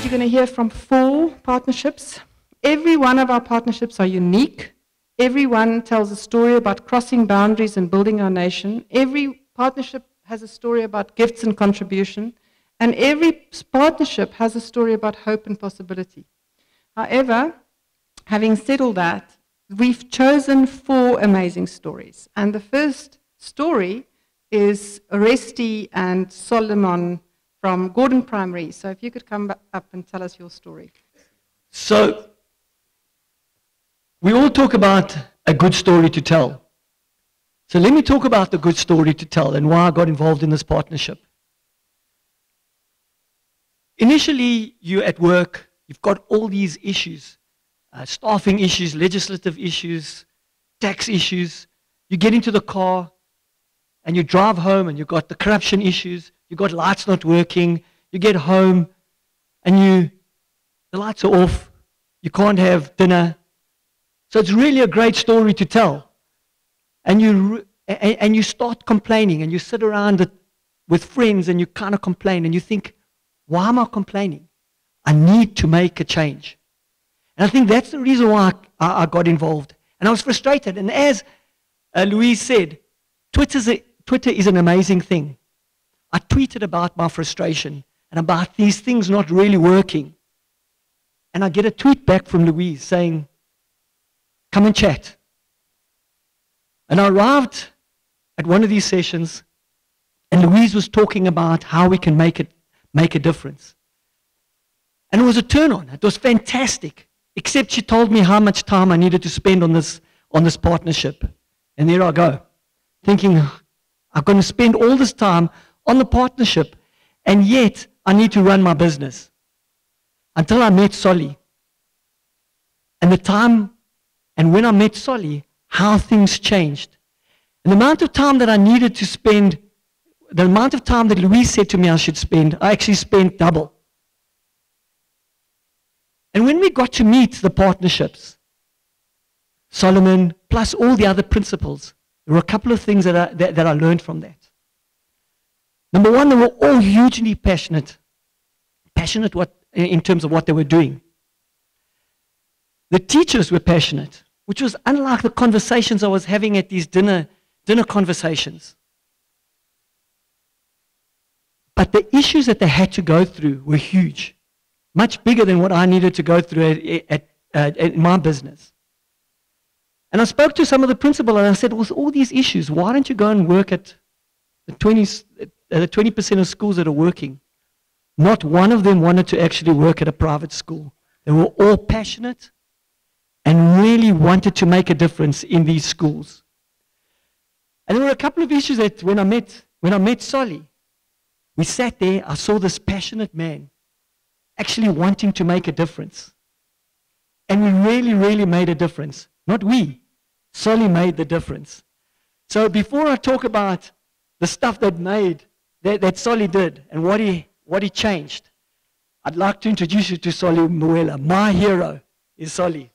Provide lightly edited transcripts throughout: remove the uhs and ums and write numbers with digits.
you're going to hear from 4 partnerships. Every one of our partnerships are unique. Every one tells a story about crossing boundaries and building our nation. Every partnership has a story about gifts and contribution. And every partnership has a story about hope and possibility. However, having said all that, we've chosen 4 amazing stories. And the first story is Oresti and Solomon from Gordon Primary. So if you could come up and tell us your story. So, we all talk about a good story to tell. So let me talk about the good story to tell and why I got involved in this partnership. Initially, you're at work, you've got all these issues, staffing issues, legislative issues, tax issues. You get into the car and you drive home and you've got the corruption issues, you've got lights not working, you get home and the lights are off, you can't have dinner. So it's really a great story to tell. And you start complaining and you sit around with friends and you kind of complain and you think, why am I complaining? I need to make a change. And I think that's the reason why I got involved. And I was frustrated. And as Louise said, Twitter is an amazing thing. I tweeted about my frustration and about these things not really working. And I get a tweet back from Louise saying, come and chat. And I arrived at one of these sessions and Louise was talking about how we can make a difference. And it was a turn on. It was fantastic. Except she told me how much time I needed to spend on this partnership. And there I go, thinking, I'm going to spend all this time on the partnership, and yet I need to run my business. Until I met Solly. And when I met Solly, how things changed. And the amount of time that I needed to spend, the amount of time that Louise said to me I should spend, I actually spent double. And when we got to meet the partnerships, Solomon, plus all the other principals, there were a couple of things that I learned from that. Number one, they were all hugely passionate in terms of what they were doing. The teachers were passionate, which was unlike the conversations I was having at these dinner conversations. But the issues that they had to go through were huge, much bigger than what I needed to go through in my business. And I spoke to some of the principal and I said, with all these issues, why don't you go and work at the 20% of schools that are working? Not one of them wanted to actually work at a private school. They were all passionate and really wanted to make a difference in these schools. And there were a couple of issues that when I met Solly, we sat there, I saw this passionate man actually wanting to make a difference. And we really, really made a difference. Not we, Solly made the difference. So before I talk about the stuff that Solly did and what he changed, I'd like to introduce you to Solly Mawela. My hero is Solly.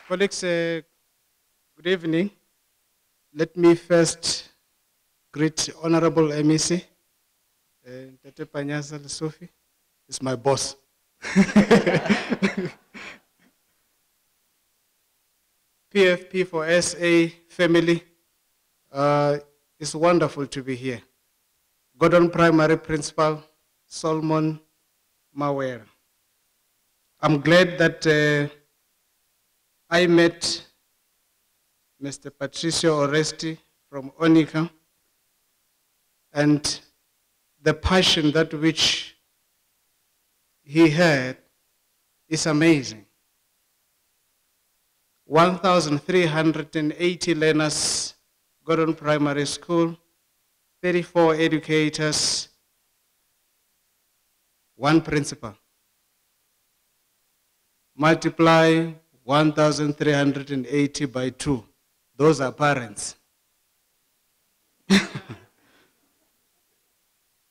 Colleagues, good evening. Let me first greet Honorable MEC, Tate Panyaza Sophie. Is my boss. PFP for SA family, it's wonderful to be here. Gordon Primary Principal, Solomon Mawela. I'm glad that I met Mr. Patricios Oresti from Onika, and the passion that which he had is amazing. 1,380 learners, Gordon Primary School, 34 educators, 1 principal. Multiply 1,380 by 2. Those are parents.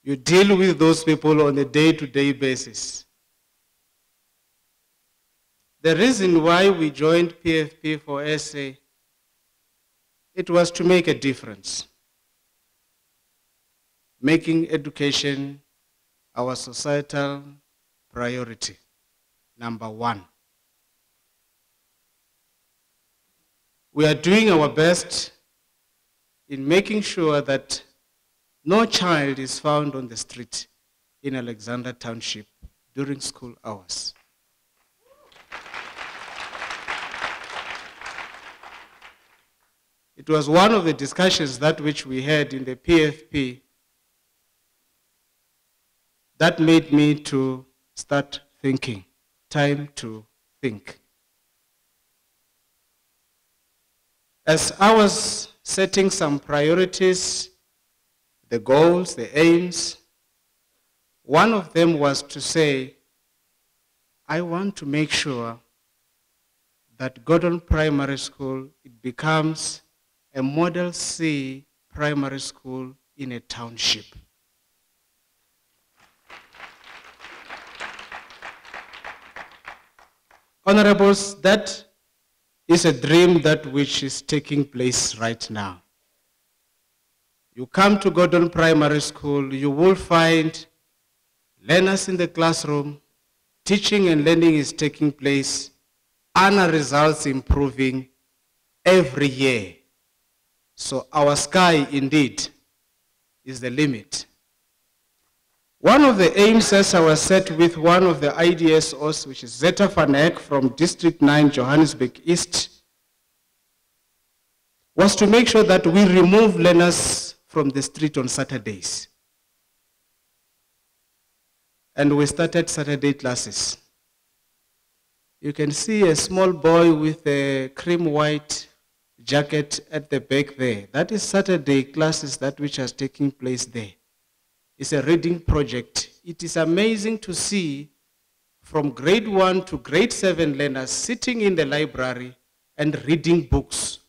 You deal with those people on a day-to-day basis. The reason why we joined PFP for SA, it was to make a difference. Making education our societal priority, number one. We are doing our best in making sure that no child is found on the street in Alexander Township during school hours. It was one of the discussions that which we had in the PFP that made me to start thinking, time to think. As I was setting some priorities, the goals, the aims, one of them was to say, I want to make sure that Gordon Primary School, it becomes a Model C primary school in a township. Honorables, that is a dream that which is taking place right now. You come to Gordon Primary School, you will find learners in the classroom, teaching and learning is taking place, honor results improving every year. So our sky indeed is the limit. One of the aims as I was set with one of the IDSOs, which is Zeta Van Eyck from District 9, Johannesburg East, was to make sure that we remove learners from the street on Saturdays. And we started Saturday classes. You can see a small boy with a cream white jacket at the back there. That is Saturday classes that which is taking place there. It's a reading project. It is amazing to see from grade 1 to grade 7 learners sitting in the library and reading books.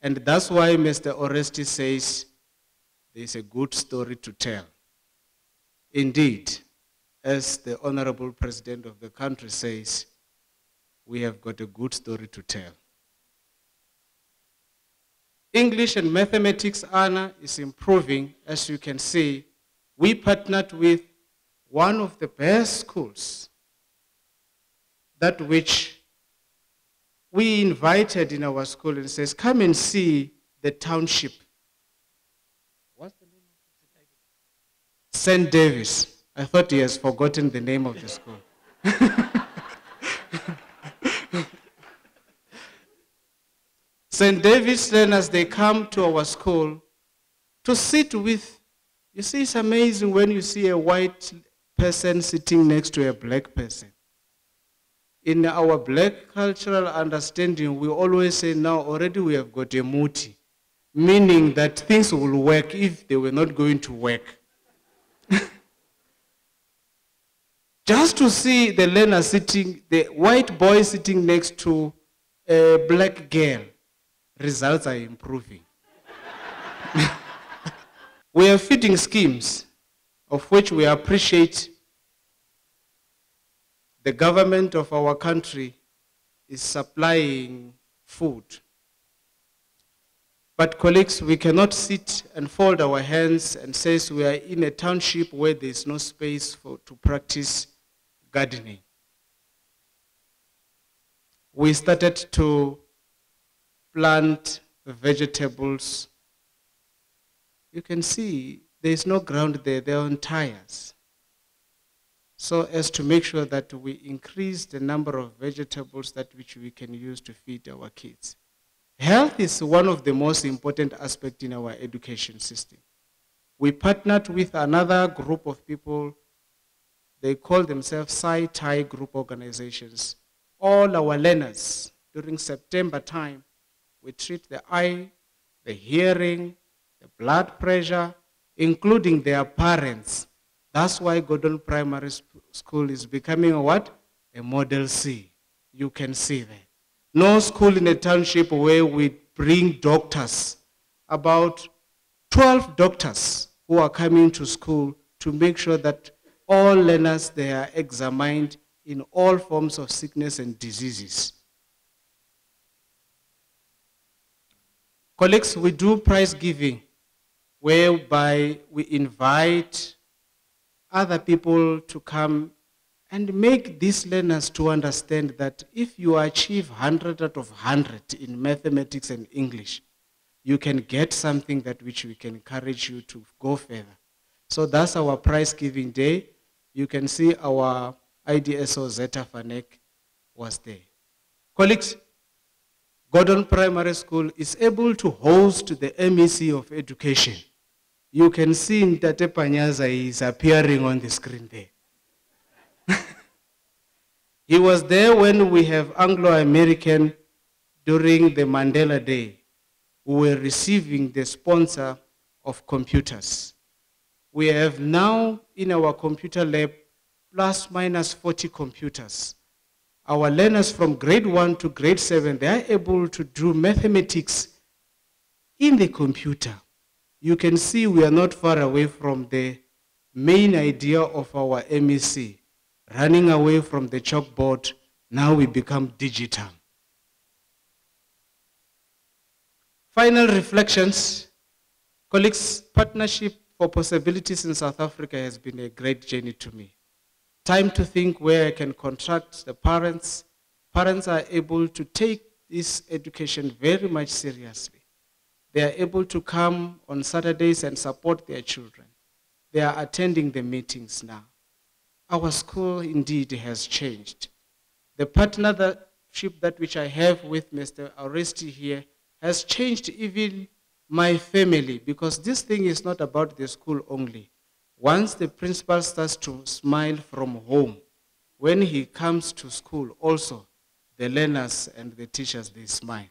And that's why Mr. Oresti says there's a good story to tell. Indeed, as the Honorable President of the country says, we have got a good story to tell. English and mathematics honor is improving, as you can see. We partnered with one of the best schools, that which we invited in our school and says, come and see the township. What's the name of it? St. Davis. I thought he has forgotten the name of the school. St. Davis learners, they come to our school to sit with. You see, it's amazing when you see a white person sitting next to a black person. In our black cultural understanding, we always say, now already we have got a muti, meaning that things will work if they were not going to work. Just to see the learner sitting, the white boy sitting next to a black girl, results are improving. We are feeding schemes, of which we appreciate. The government of our country is supplying food. But colleagues, we cannot sit and fold our hands and say we are in a township where there is no space to practice gardening. We started to plant vegetables. You can see there is no ground there, they are on tires. So as to make sure that we increase the number of vegetables that which we can use to feed our kids. Health is one of the most important aspects in our education system. We partnered with another group of people. They call themselves Sci-Tie group organizations. All our learners, during September time, we treat the eye, the hearing, the blood pressure, including their parents. That's why Gordon Primary School is becoming a what? A Model C. You can see that. No school in a township where we bring doctors, about 12 doctors who are coming to school to make sure that all learners, they are examined in all forms of sickness and diseases. Colleagues, we do prize giving, whereby we invite other people to come and make these learners to understand that if you achieve 100 out of 100 in mathematics and English, you can get something that which we can encourage you to go further. So that's our prize giving day. You can see our IDSO Zeta Fanek was there. Colleagues, Gordon Primary School is able to host the MEC of Education. You can see Ntate Panyaza is appearing on the screen there. He was there when we have Anglo-American during the Mandela Day. We were receiving the sponsor of computers. We have now in our computer lab plus minus 40 computers. Our learners from grade 1 to grade 7, they are able to do mathematics in the computer. You can see we are not far away from the main idea of our MEC. Running away from the chalkboard, now we become digital. Final reflections. Colleagues, Partnership for Possibilities in South Africa has been a great journey to me. Time to think where I can contract the parents. Parents are able to take this education very much seriously. They are able to come on Saturdays and support their children. They are attending the meetings now. Our school indeed has changed. The partnership that which I have with Mr. Oresti here has changed even my family, because this thing is not about the school only. Once the principal starts to smile from home, when he comes to school also, the learners and the teachers, they smile.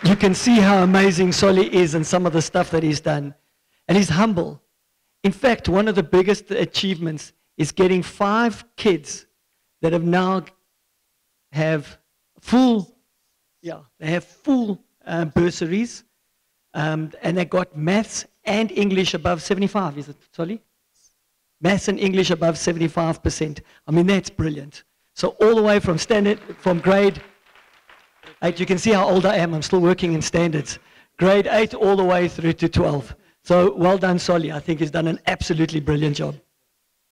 You can see how amazing Solly is and some of the stuff that he's done. And he's humble. In fact, one of the biggest achievements is getting 5 kids that have now have full bursaries, and they got maths and English above 75. Is it, Solly? Maths and English above 75%. I mean, that's brilliant. So all the way from grade 8, you can see how old I am. I'm still working in standards. Grade 8 all the way through to 12. So well done, Solly. I think he's done an absolutely brilliant job.